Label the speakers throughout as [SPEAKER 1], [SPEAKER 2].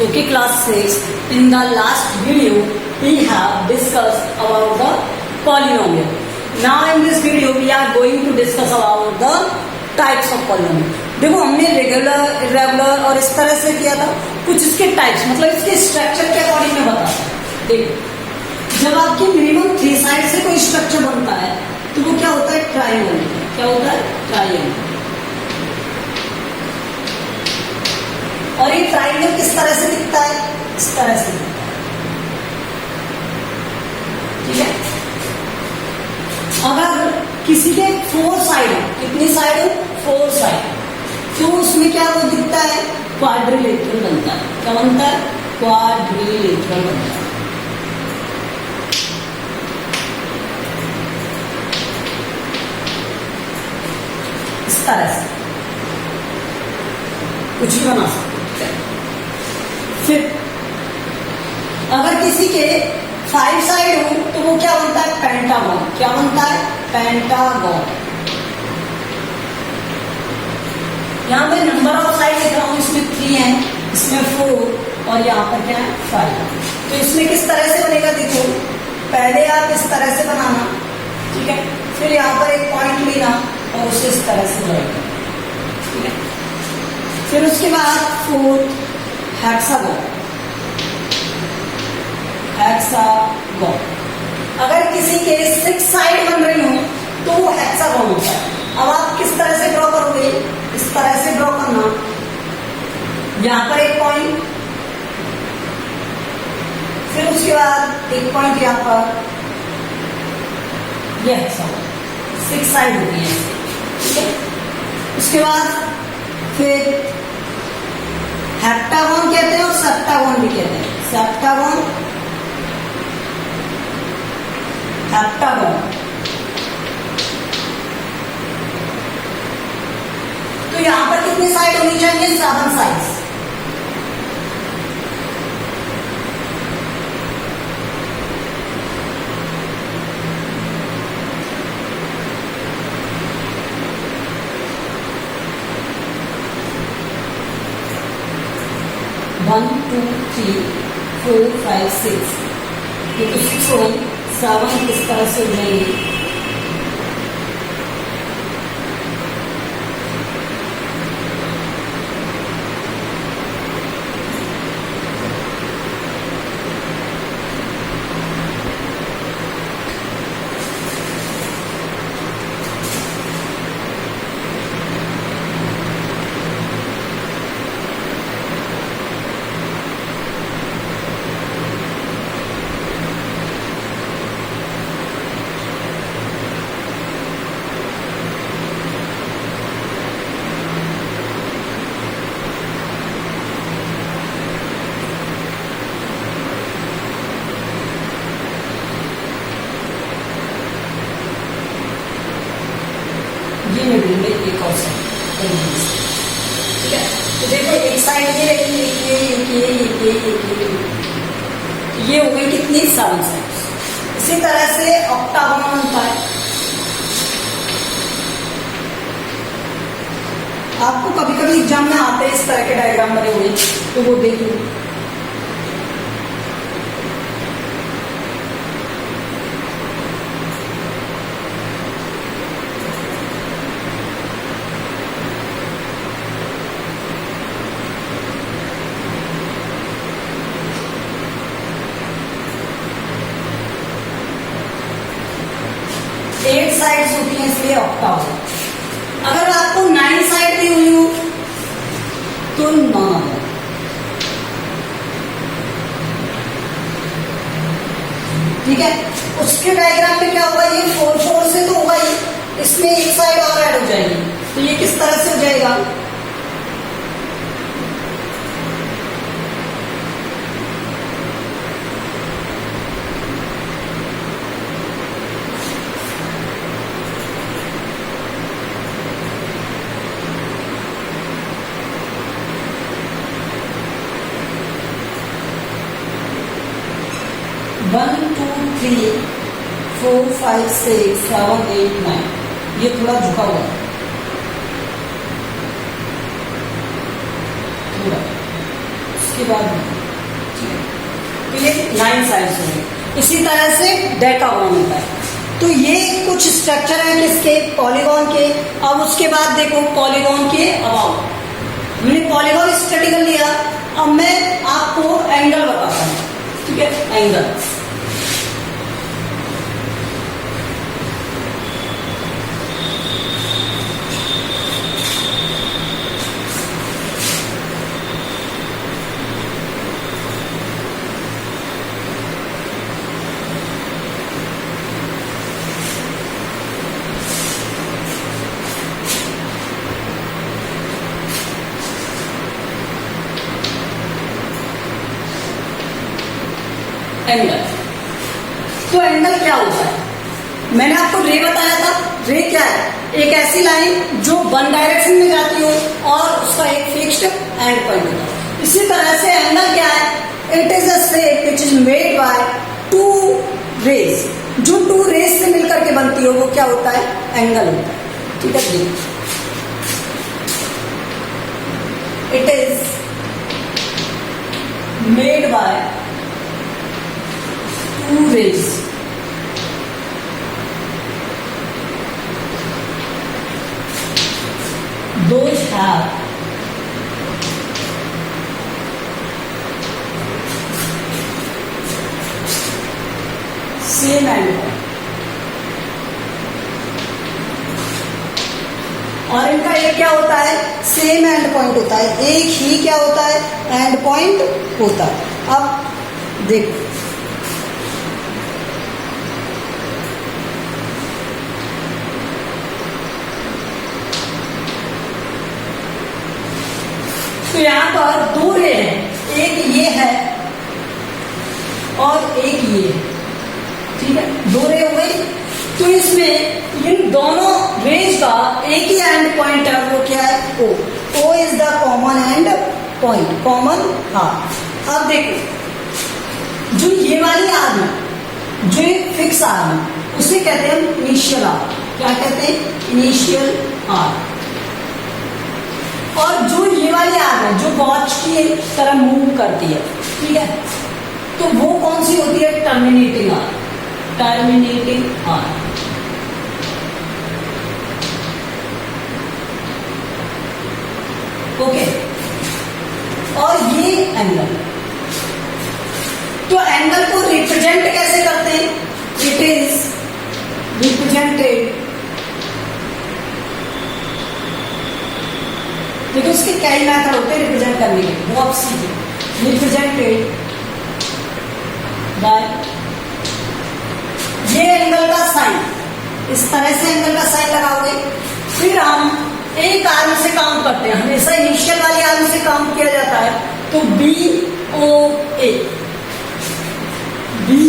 [SPEAKER 1] Okay, class 6. In the last video, we have discussed about the polynomial. Now in this video, we are going to discuss about the types of polynomial. देखो हमने regular, irregular और इस तरह से किया था. कुछ इसके टाइप्स मतलब इसके स्ट्रक्चर के अकॉर्डिंग में बताता. देखो जब आपकी मिनिमम 3 साइड से कोई स्ट्रक्चर बनता है तो वो क्या होता है? ट्रायंगल. क्या होता है? ट्रायंगल. और ये ट्रायंगल किस तरह से दिखता है? इस तरह से दिखता है. ठीक है. अगर किसी के 4 साइड हो, कितनी साइड हो? 4 साइड, तो उसमें क्या वो दिखता है? क्वाड्रिलेटरल बनता है. क्या बनता है? क्वाड्रिलेटरल बनता है. इस तरह से कुछ भी बना सकते हैं. फिर अगर किसी के 5 साइड हो तो वो क्या बनता है? पेंटागन. क्या बनता है? पेंटागन. यहाँ पे नंबर ऑफ साइड लिख रहा हूं, इसमें 3 है, इसमें 4 और यहाँ पर क्या है? 5. तो इसमें किस तरह से बनेगा? देखो पहले आप इस तरह से बनाना. ठीक है. फिर यहाँ पर एक पॉइंट लेना और उसे इस तरह से बनाना. ठीक है. फिर उसके बाद 4th हेक्सागन. हेक्सागन. अगर किसी के 6 साइड बन रही हो तो वो हेक्सागन होता है. अब आप किस तरह से ड्रॉ करोगे? इस तरह से ड्रॉ करना. यहां पर एक पॉइंट, फिर उसके बाद एक पॉइंट यहां पर. यह हेक्सागन 6 साइड होती है. ठीक है. उसके बाद फिर हेप्टागन कहते हैं और सेप्टागन भी कहते हैं. Septagon, heptagon. तो यहां पर कितनी साइड होनी चाहिए? 7 साइड्स. वन 2 3 4 5 6. ये तो 6 हो गई. 7 किस तरह से हो जाएगी? ये मिडिल में एक और साइड. ठीक है. तो देखो एक साइड ये हो गई कितनी? 7 साइड. इसी तरह से ऑक्टागन बनता है. आपको कभी कभी एग्जाम में आते हैं इस तरह के डायग्राम बने हुए, तो वो देखिए. एट साइड्स होती हैं इसलिए ऑक्टागन. अगर आपको 9 साइड दी हुई हो तो 9. ठीक है. उसके डायग्राम में क्या होगा? ये 4 4 से तो होगा ही, इसमें एक साइड और ऐड हो जाएगी. तो ये किस तरह से हो जाएगा? वन 2 3 4 5 6 7 8 9. ये थोड़ा झुका हुआ है. इसके बाद तो ये 9 साइड्स हो गए। इसी तरह से डेकागोन होता है। तो ये कुछ स्ट्रक्चर है किसके, पॉलीगॉन के। अब उसके बाद देखो पॉलीगॉन के अबाउट, मैंने पॉलीगॉन स्टडी कर लिया। अब मैं आपको एंगल बताता हूँ, ठीक है, एंगल। एंगल, तो एंगल क्या होता है, मैंने आपको रे बताया था। रे क्या है, एक ऐसी लाइन जो वन डायरेक्शन में जाती हो और उसका एक फिक्स्ड एंड पॉइंट होता है। इसी तरह से एंगल क्या है, it is a shape which is made by two rays, जो टू रेज से मिलकर के बनती हो वो क्या होता है, एंगल होता है। ठीक है, it is made bye two rays those have same end point, और इनका एक क्या होता है, सेम एंड पॉइंट होता है, एक ही क्या होता है, एंड पॉइंट होता है। अब देखो तो यहां पर दो रे हैं, एक ये है और एक ये है, ठीक है, दो रे हो गई। तो इसमें इन दोनों रेज का एक ही एंड पॉइंट है, वो क्या है, O. O is the common end point, common arm. अब देखो जो ये वाली आर्म है, जो फिक्स आर्म है, उसे कहते हैं इनिशियल आर्म। क्या कहते हैं, इनिशियल आर्म। और जो ये वाली आर्म है, जो वॉच की तरह मूव करती है, ठीक है, तो वो कौन सी होती है, terminating arm. Terminating arm. Okay, और ये एंगल, तो एंगल को रिप्रेजेंट कैसे करते हैं, इट इज रिप्रेजेंटेड, देखो इसके कई मेथड होते हैं रिप्रेजेंट करने के, वो आप सीखिए। रिप्रेजेंटेड बाय ये एंगल का साइन, इस तरह से एंगल का साइन लगाओगे। फिर हम एक आर्म से काम करते हैं, हमेशा इनिशियल वाली आर्म से काम किया जाता है। तो बी ओ ए, बी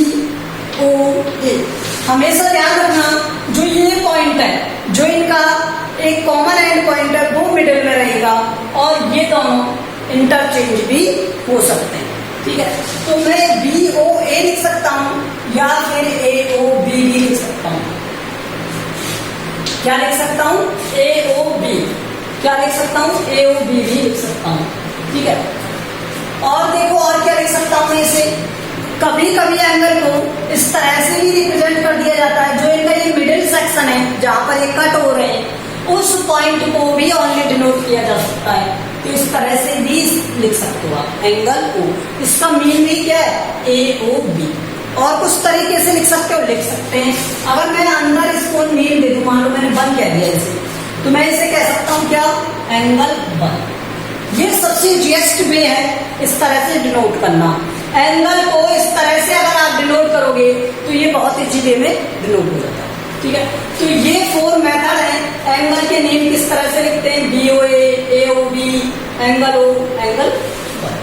[SPEAKER 1] ओ ए, हमेशा ध्यान रखना जो ये पॉइंट है, जो इनका एक कॉमन एंड पॉइंट है, वो मिडिल में रहेगा, और ये दोनों इंटरचेंज भी हो सकते हैं। ठीक है, तो मैं बी ओ ए लिख सकता हूं या फिर ए ओ बी भी लिख सकता हूं। क्या लिख सकता हूं, ए ओ बी। क्या लिख सकता हूं, ए ओ बी भी लिख सकता हूं। ठीक है, और देखो और क्या लिख सकता हूं इसे, कभी कभी एंगल को इस तरह से भी रिप्रेजेंट कर दिया जाता है, जो इनका ये मिडिल सेक्शन है जहां पर ये कट हो रहे हैं, उस पॉइंट को भी ऑनली डिनोट किया जा सकता है। तो इस तरह से भी लिख सकते हो आप एंगल को। इसका मीन भी क्या है, ए ओ बी। और कुछ तरीके से लिख सकते हो, लिख सकते हैं। अगर मैं अंदर इसको मीन दे दूं, मान लो मैंने वन कह दिया इसे, तो मैं इसे कह सकता हूं क्या, एंगल वन। ये सबसे इजीएस्ट वे है इस तरह से डिनोट करना। एंगल को इस तरह से अगर आप डिनोट करोगे तो ये बहुत इजी वे में डिनोट हो जाता है। ठीक है, तो ये 4 मेथड है। एंगल के नेम किस तरह से लिखते हैं, B O A O B, angle O, angle one.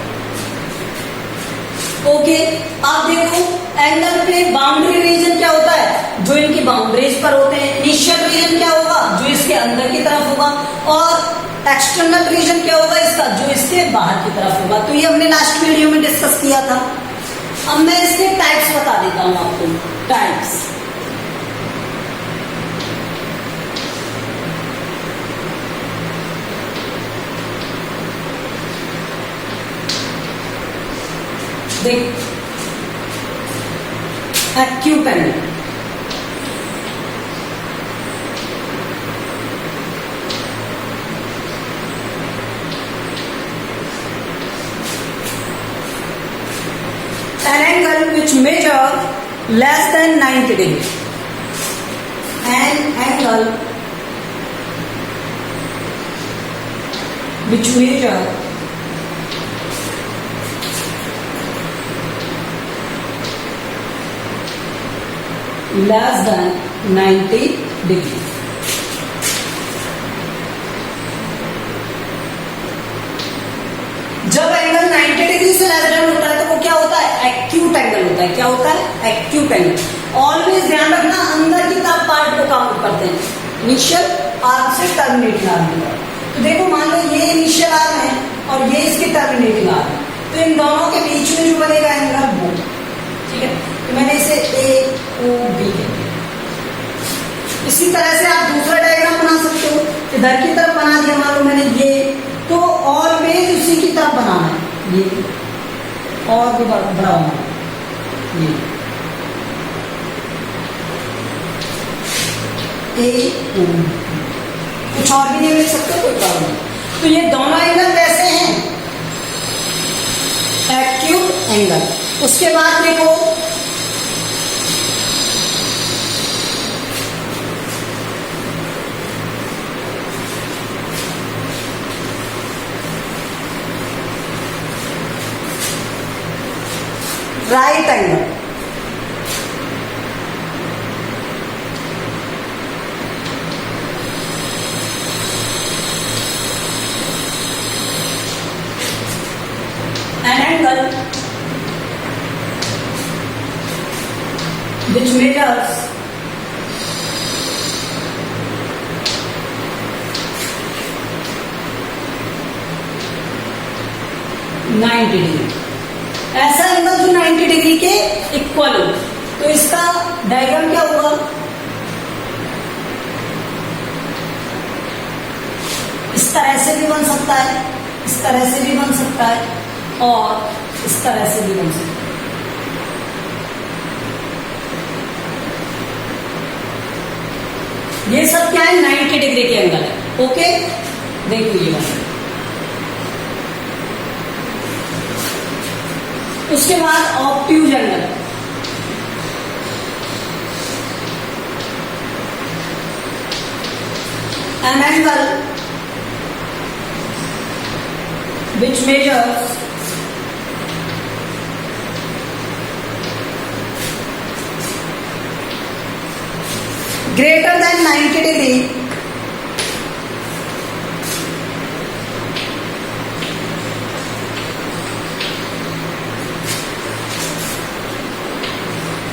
[SPEAKER 1] Okay, आप देखो एंगल पे बाउंड्री रीजन क्या होता है, जो इनकी बाउंड्रीज पर होते हैं। इनिशियल रीजन क्या होगा, जो इसके अंदर की तरफ होगा, और एक्सटर्नल रीजन क्या होगा इसका, जो इसके बाहर की तरफ होगा। तो ये हमने लास्ट वीडियो में डिस्कस किया था। अब मैं इसके टाइप्स बता देता हूं आपको, टाइप्स। देख acute angle, an angle which measure less than 90 degree, an angle which measure less than 90 degree. जब एंगल 90 डिग्री से लेस देन होता है तो वो क्या होता है? एक्यूट एंगल होता है। क्या होता है? Acute angle. ऑलवेज ध्यान रखना, अंदर की तरफ पार्ट को काउंट करते हैं, इनिशियल आर्म से टर्मिनेटिंग आर्म तक। तो देखो मान लो ये इनिशियल आर्म है और ये इसकी टर्मिनेटिंग आर्म है, तो इन दोनों के बीच में जो बनेगा एंगल वो, ठीक है, तो मैंने इसे ए ओ बी कह दिया। इसी तरह से आप दूसरा डायग्राम बना सकते हो, इधर की तरफ बना दिया मान लो मैंने ये, तो ऑलवेज उसी की तरफ बनाना है, ये और भी बड़ा होना है, ये ए ओ, कुछ और भी नहीं लिख सकते, कोई प्रॉब्लम नहीं। तो ये दोनों एंगल कैसे हैं? Acute angle. उसके बाद देखो right angle, an angle which measures (90°). ऐसा एंगल जो 90 डिग्री के इक्वल हो, तो इसका डायग्राम क्या होगा? इस तरह से भी बन सकता है, इस तरह से भी बन सकता है और इस तरह से भी बन सकता है। ये सब क्या है? 90 डिग्री के एंगल है। ओके, देखो ये बना। उसके बाद obtuse angle, an angle which measures greater than 90 degree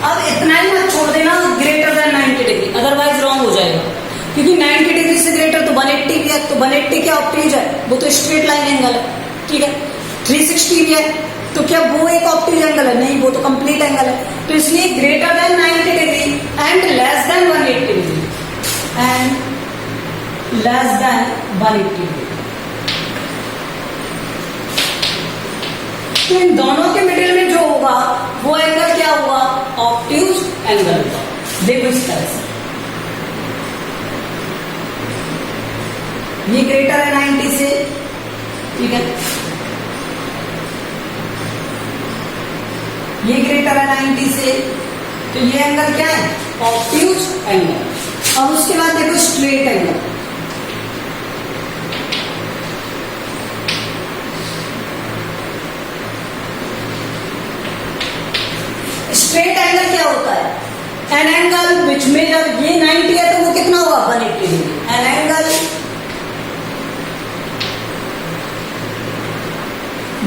[SPEAKER 1] अब इतना ही मत छोड़ देना greater than 90 degree, otherwise wrong हो जाएगा, क्योंकि 90 डिग्री से ग्रेटर तो 180 भी है, तो 180 क्या ऑब्ट्यूज है? वो तो स्ट्रेट लाइन एंगल है, ठीक है। 360 भी है, तो क्या वो एक ऑब्ट्यूज एंगल है? नहीं, वो तो कंप्लीट एंगल है। तो इसलिए greater than 90 degree and less than 180 degree, and less than 180 degree. तो इन दोनों के मिडिल में जो होगा वो एंगल क्या होगा? ऑब्ट्यूज एंगल होगा। देखो इस तरह से, ये ग्रेटर है 90 से, ठीक है, ये ग्रेटर है 90 से, तो ये एंगल क्या है? Obtuse angle. अब उसके बाद देखो स्ट्रेट एंगल, स्ट्रेट एंगल क्या होता है? एन एंगल विच मेजर, ये 90 है तो वो कितना होगा? 180 degree. An angle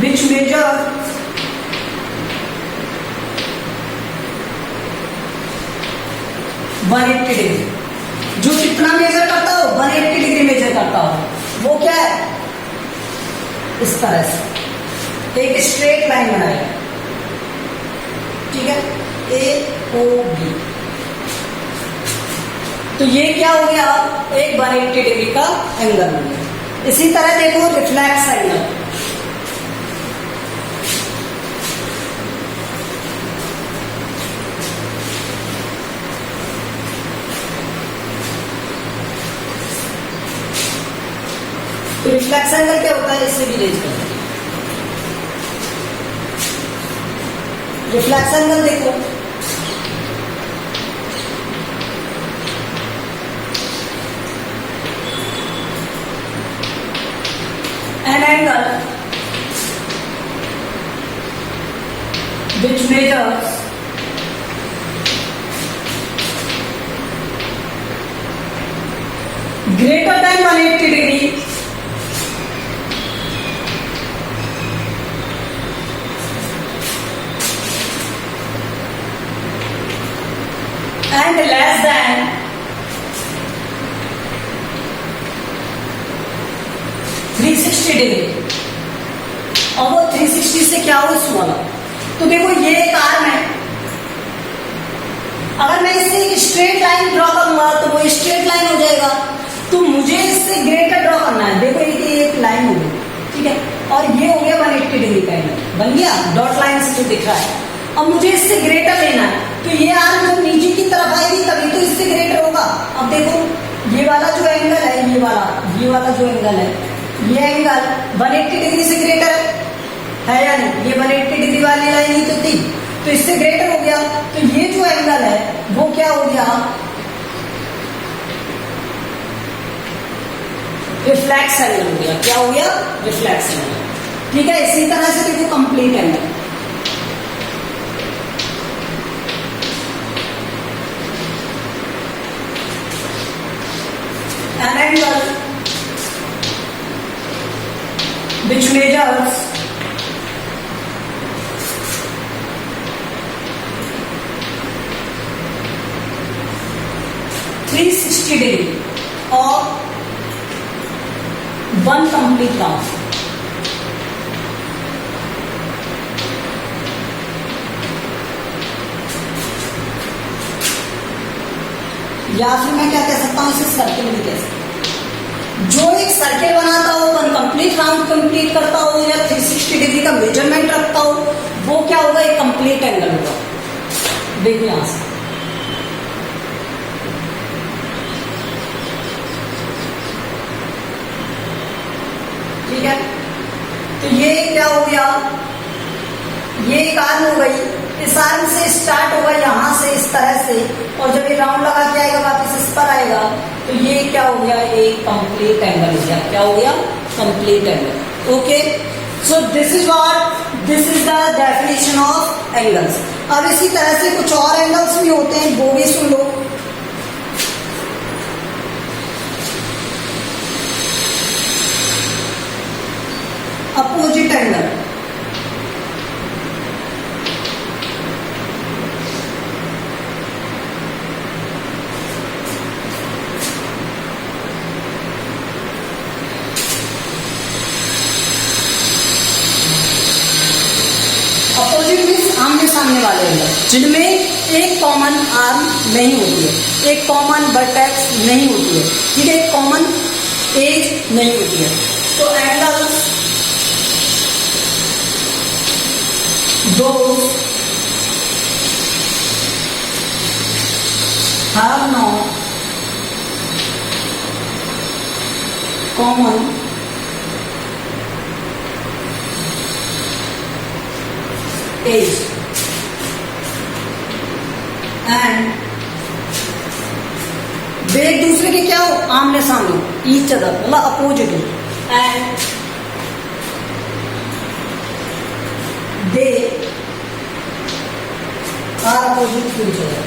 [SPEAKER 1] which measure (180°), जो कितना मेजर करता हो? 180 डिग्री मेजर करता हो। वो क्या है? इस तरह से एक स्ट्रेट लाइन बनाएगा, ठीक है, ए ओ बी। तो ये क्या हो गया? एक 180 डिग्री का एंगल हो गया। इसी तरह देखो रिफ्लेक्स एंगल, तो रिफ्लेक्स एंगल क्या होता है, इससे भी रेज करते हैं। रिफ्लेक्स एंगल देखो, an angle which measures greater than 180 degree and less than 360 degree, और वो 360 से क्या हो स्मॉलर। तो देखो ये एक आर्म है, अगर मैं इससे एक स्ट्रेट लाइन ड्रॉ करूंगा तो वो स्ट्रेट लाइन हो जाएगा। तो मुझे इससे ग्रेटर ड्रॉ करना है। देखो ये एक लाइन हो गई, ठीक है, और ये हो गया 180 डिग्री का एंगल बन गया डॉट लाइन से जो दिख रहा है। अब मुझे इससे ग्रेटर लेना है, तो ये आर्म जब नीचे की तरफ आएगी तभी तो इससे ग्रेटर होगा। अब देखो ये वाला जो एंगल है, ये वाला जो एंगल है, ये एंगल 180 डिग्री से ग्रेटर है या नहीं? ये 180 डिग्री वाली लाइन ही तो थी, तो इससे ग्रेटर हो गया। तो ये जो एंगल है वो क्या हो गया, रिफ्लेक्स एंगल हो गया। क्या हो गया? Reflex angle. ठीक है, इसी तरह से देखो complete angle, an angle which measures degree or one complete round. या फिर मैं क्या कह सकता हूं, इसे सर्किल भी कह सकता हूं। जो एक सर्किल बनाता हो, वन कंप्लीट राउंड कंप्लीट करता हो, या 360 डिग्री का मेजरमेंट रखता हो, वो क्या होगा, एक कंप्लीट एंगल होगा। देखिए यहां से ठीक है। तो ये क्या हो गया, ये एक आर्म हो गई, इस आर्म से स्टार्ट होगा यहां से इस तरह से, और जब ये राउंड लगा के आएगा वापस इस पर आएगा, तो ये क्या हो गया, एक कंप्लीट एंगल हो गया। क्या हो गया? Complete angle. Okay, so this is the definition of angles. अब इसी तरह से कुछ और एंगल्स भी होते हैं, वो भी सुन लो। अपोजिट एंगल, आमने सामने वाले एंगल जिनमें एक कॉमन आर्म नहीं होती है, एक कॉमन वर्टेक्स नहीं होती है, ठीक है, एक कॉमन एज नहीं होती है। तो angles those have no common age and वे एक दूसरे के क्या हो, आमने सामने, ईच अदर मतलब अपोजिट हो, and they are opposite to each other.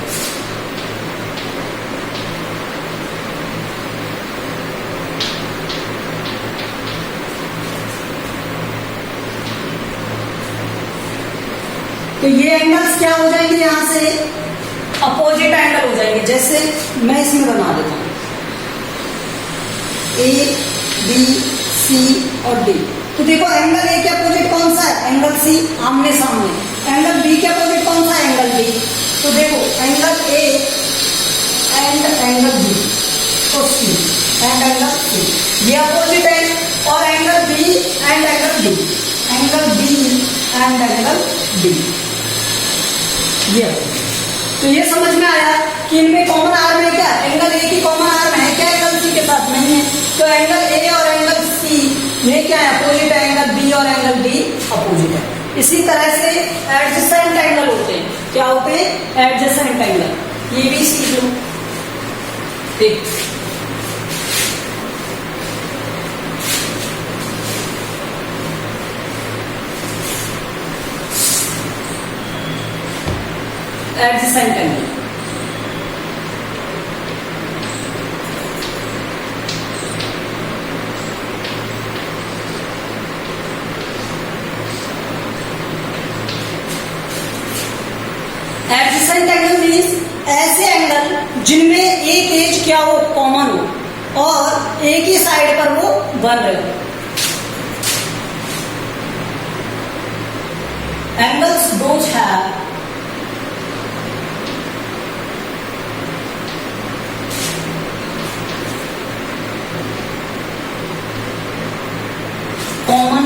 [SPEAKER 1] तो ये एंगल्स क्या हो जाएंगे, यहां से अपोजिट एंगल हो जाएंगे। जैसे मैं इसमें बना देता हूं ए बी सी और डी। तो देखो एंगल ए के अपोजिट कौन सा है, एंगल सी, आमने सामने। एंगल बी के अपोजिट कौन सा है, एंगल बी। तो देखो angle A and angle B, तो सी एंड एंगल सी, ये अपोजिट है। और angle B and angle D, angle B and angle D, ये। तो ये समझ में आया कि इनमें कॉमन आर्म है क्या, एंगल ए की कॉमन आर्म है क्या एंगल सी के के साथ नहीं है, तो एंगल ए और एंगल सी में क्या है, अपोजिट है, एंगल बी और एंगल डी अपोजिट है। इसी तरह से एडजेसेंट एंगल होते हैं, क्या होते हैं, एडजेसेंट एंगल, ये भी सीख लो। ठीक, adjacent angle, adjacent angle means ऐसे एंगल जिनमें एक एज क्या हो, कॉमन हो और एक ही साइड पर वो बन रहे हो। Angles those have common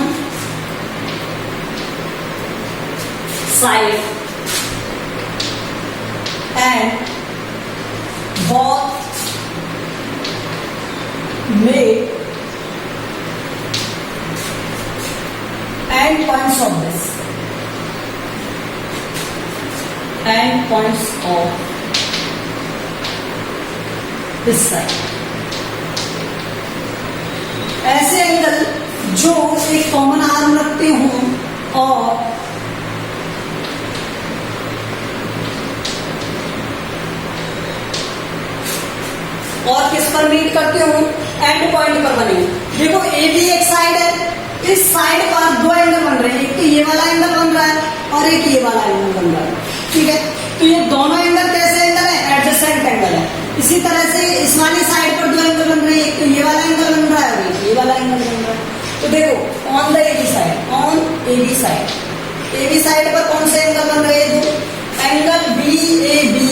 [SPEAKER 1] side and both made end points of this, end points of this side। ऐसे एंगल जो एक कॉमन आर्म रखते हों और किस पर मीट करते हो, एंड पॉइंट पर बने। देखो ए भी एक साइड है, इस साइड पर दो एंगल बन रहे हैं, एक तो ये वाला एंगल बन रहा है और एक ये वाला एंगल बन रहा है, ठीक है। तो ये दोनों एंगल कैसे एंगल है, एडजेसेंट एंगल है। इसी तरह से इस वाली साइड पर दो एंगल बन रहे हैं, एक तो ये वाला एंगल बन रहा है और एक ये वाला एंगल बन रहा है। तो देखो on the A B side, on A B side, A B side पर कौन से एंगल बन रहे हैं, दो angle B A B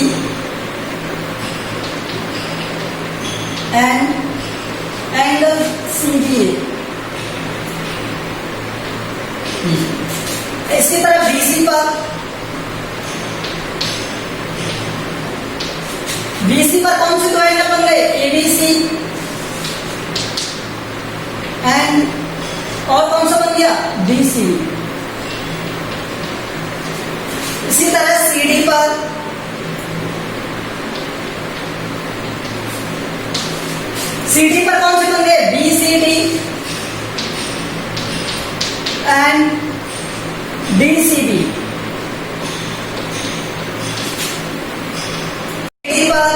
[SPEAKER 1] and angle CBA। इसकी तरफ BC पर, BC पर कौन से दो एंगल बन रहे, ABC एंड और कौन सा बन गया, DC। इसी तरह CD पर, CD पर कौन से बन गए, BCD एंड DCB। AD पर,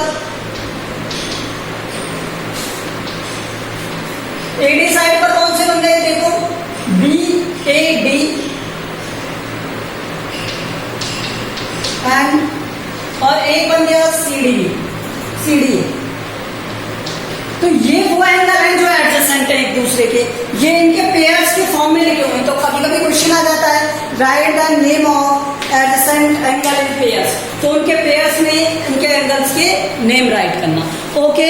[SPEAKER 1] AD साइड पर कौन से बन गए, देखो BAD एंड और एक बन गया CDA। तो ये वो एंगल है जो एडजेसेंट है एक दूसरे के, ये इनके पेयर्स के फॉर्म में लिखे हुए हैं। तो कभी कभी क्वेश्चन आ जाता है, write the name of adjacent angle in pairs, तो उनके पेयर्स में इनके एंगल्स के नेम राइट करना। Okay,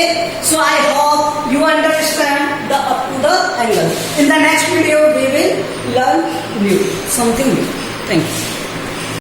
[SPEAKER 1] so I hope you understand the up to the angle. In the next video we will learn new something new. Thank you.